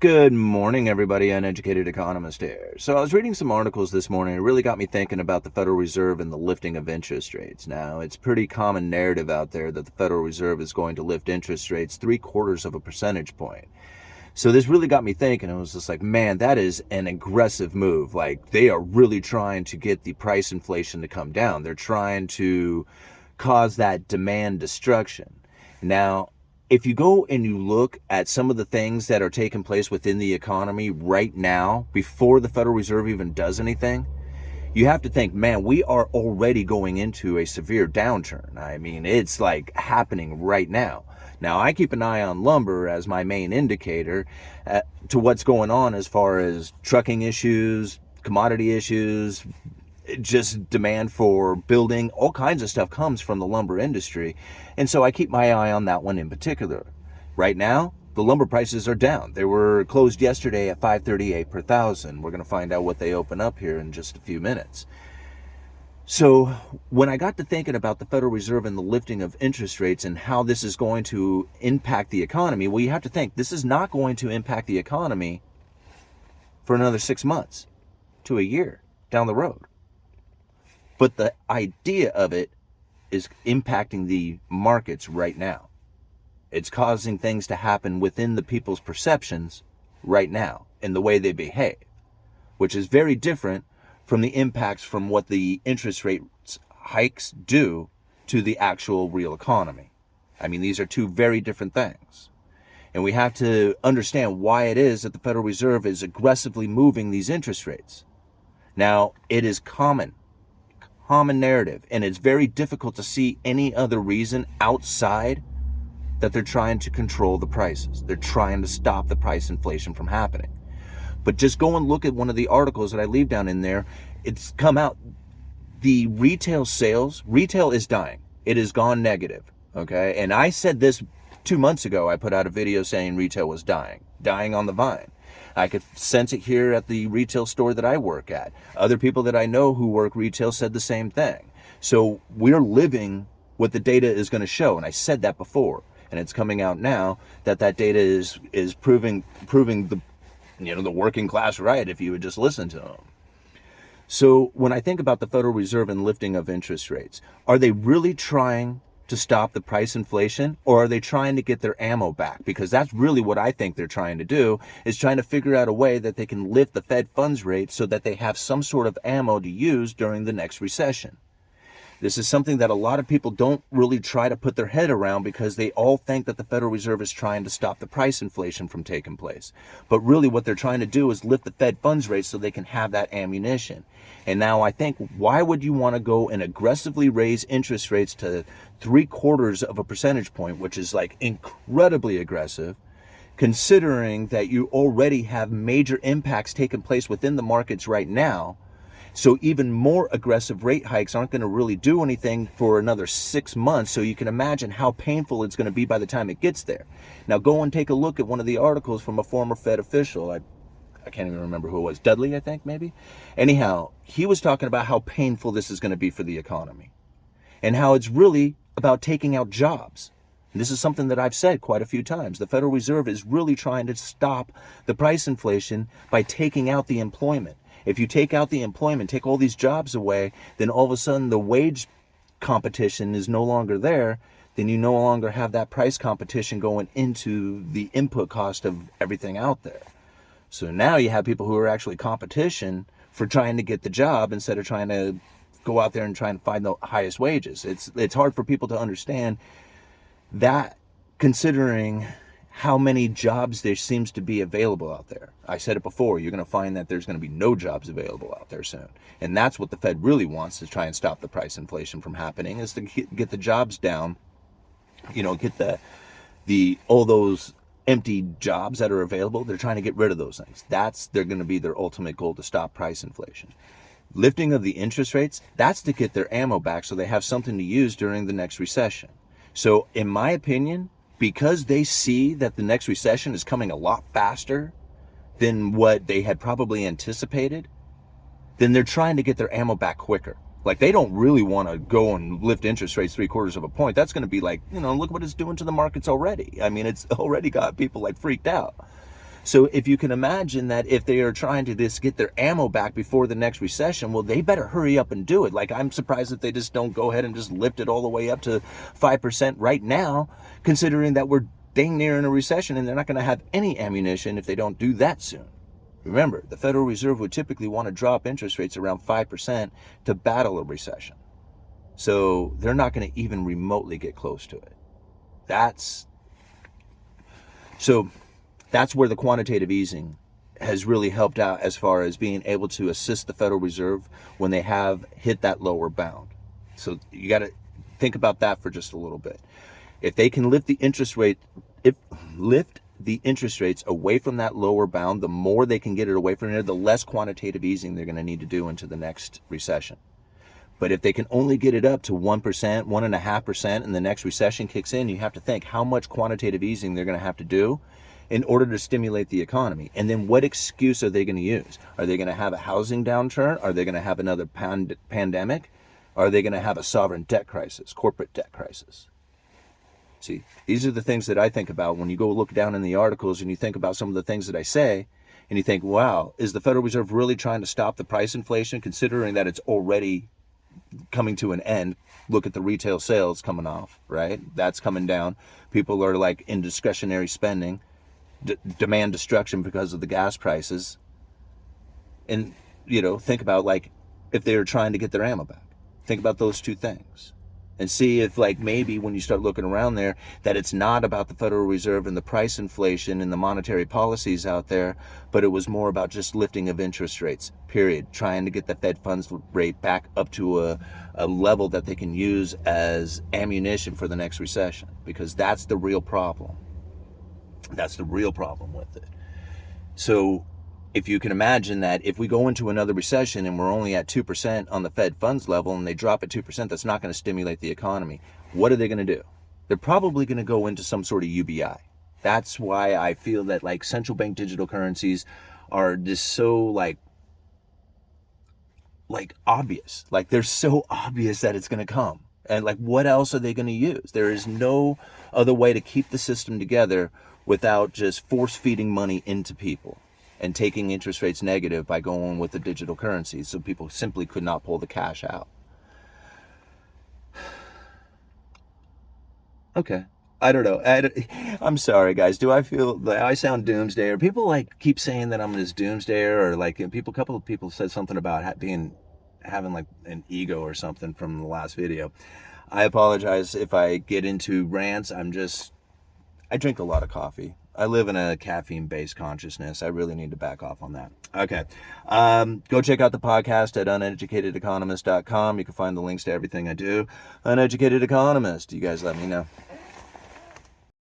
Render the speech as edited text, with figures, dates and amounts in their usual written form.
Good morning, everybody. Uneducated economist here. So I was reading some articles this morning. It really got me thinking about the Federal Reserve and the lifting of interest rates. Now, it's pretty common narrative out there that the Federal Reserve is going to lift interest rates 3/4 of a percentage point. So this really got me thinking. It was just like, man, that is an aggressive move. Like, they are really trying to get the price inflation to come down. They're trying to cause that demand destruction. Now, if you go and you look at some of the things that are taking place within the economy right now, before the Federal Reserve even does anything, you have to think, man, we are already going into a severe downturn. I mean, it's like happening right now. Now, I keep an eye on lumber as my main indicator to what's going on as far as trucking issues, commodity issues, just demand for building. All kinds of stuff comes from the lumber industry. And so I keep my eye on that one in particular. Right now, the lumber prices are down. They were closed yesterday at $538 per thousand. We're going to find out what they open up here in just a few minutes. So when I got to thinking about the Federal Reserve and the lifting of interest rates and how this is going to impact the economy, well, you have to think this is not going to impact the economy for another 6 months to a year down the road. But the idea of it is impacting the markets right now. It's causing things to happen within the people's perceptions right now in the way they behave, which is very different from the impacts from what the interest rate hikes do to the actual real economy. I mean, these are two very different things. And we have to understand why it is that the Federal Reserve is aggressively moving these interest rates. Now, it is common narrative, and it's very difficult to see any other reason outside that they're trying to control the prices. They're trying to stop the price inflation from happening. But just go and look at one of the articles that I leave down in there. It's come out. The retail sales, retail is dying. It has gone negative. Okay. And I said this 2 months ago. I put out a video saying retail was dying on the vine. I could sense it here at the retail store that I work at. Other people that I know who work retail said the same thing. So we're living what the data is going to show. And I said that before, and it's coming out now that data is proving the working class right if you would just listen to them. So when I think about the Federal Reserve and lifting of interest rates, are they really trying to stop the price inflation, or are they trying to get their ammo back? Because that's really what I think they're trying to do, is trying to figure out a way that they can lift the Fed funds rate so that they have some sort of ammo to use during the next recession. This is something that a lot of people don't really try to put their head around, because they all think that the Federal Reserve is trying to stop the price inflation from taking place. But really what they're trying to do is lift the Fed funds rate so they can have that ammunition. And now I think, why would you want to go and aggressively raise interest rates to 3/4 of a percentage point, which is like incredibly aggressive, considering that you already have major impacts taking place within the markets right now? So even more aggressive rate hikes aren't going to really do anything for another 6 months. So you can imagine how painful it's going to be by the time it gets there. Now go and take a look at one of the articles from a former Fed official. I can't even remember who it was. Dudley, I think, maybe. Anyhow, he was talking about how painful this is going to be for the economy, and how it's really about taking out jobs. And this is something that I've said quite a few times. The Federal Reserve is really trying to stop the price inflation by taking out the employment. If you take out the employment, take all these jobs away, then all of a sudden the wage competition is no longer there. Then you no longer have that price competition going into the input cost of everything out there. So now you have people who are actually competition for trying to get the job instead of trying to go out there and trying to find the highest wages. It's hard for people to understand that, considering how many jobs there seems to be available out there. I said it before, you're going to find that there's going to be no jobs available out there soon. And that's what the Fed really wants, to try and stop the price inflation from happening, is to get the jobs down, get all those empty jobs that are available. They're trying to get rid of those things. They're going to be their ultimate goal, to stop price inflation. Lifting of the interest rates, that's to get their ammo back so they have something to use during the next recession. So in my opinion, because they see that the next recession is coming a lot faster than what they had probably anticipated, then they're trying to get their ammo back quicker. Like, they don't really want to go and lift interest rates 3/4 of a point. That's going to be like, look what it's doing to the markets already. I mean, it's already got people like freaked out. So if you can imagine that if they are trying to just get their ammo back before the next recession, well, they better hurry up and do it. Like, I'm surprised that they just don't go ahead and just lift it all the way up to 5% right now, considering that we're dang near in a recession and they're not going to have any ammunition if they don't do that soon. Remember, the Federal Reserve would typically want to drop interest rates around 5% to battle a recession. So they're not going to even remotely get close to it. That's where the quantitative easing has really helped out as far as being able to assist the Federal Reserve when they have hit that lower bound. So you got to think about that for just a little bit. If they can lift the interest rates away from that lower bound, the more they can get it away from there, the less quantitative easing they're going to need to do into the next recession. But if they can only get it up to 1%, 1.5%, and the next recession kicks in, you have to think how much quantitative easing they're going to have to do in order to stimulate the economy. And then what excuse are they going to use? Are they going to have a housing downturn? Are they going to have another pandemic? Are they going to have a sovereign debt crisis, corporate debt crisis? See, these are the things that I think about when you go look down in the articles and you think about some of the things that I say, and you think, wow, is the Federal Reserve really trying to stop the price inflation, considering that it's already coming to an end? Look at the retail sales coming off, right? That's coming down. People are like in discretionary spending, demand destruction because of the gas prices. And, think about like if they were trying to get their ammo back. Think about those two things. And see if like maybe when you start looking around there that it's not about the Federal Reserve and the price inflation and the monetary policies out there, but it was more about just lifting of interest rates, period. Trying to get the Fed funds rate back up to a level that they can use as ammunition for the next recession, because that's the real problem. That's the real problem with it. So if you can imagine that if we go into another recession and we're only at 2% on the Fed funds level and they drop at 2%, that's not going to stimulate the economy. What are they going to do? They're probably going to go into some sort of UBI. That's why I feel that like central bank digital currencies are just so like obvious. Like they're so obvious that it's going to come. And like what else are they going to use? There is no other way to keep the system together without just force feeding money into people and taking interest rates negative by going with the digital currencies, so people simply could not pull the cash out. Okay. I don't know. I'm sorry, guys. Do I feel that I sound doomsdayer? People like keep saying that I'm this doomsdayer, or like a couple of people said something about having like an ego or something from the last video. I apologize if I get into rants. I drink a lot of coffee. I live in a caffeine-based consciousness. I really need to back off on that. Okay. Go check out the podcast at uneducatedeconomist.com. You can find the links to everything I do. Uneducated Economist. You guys let me know.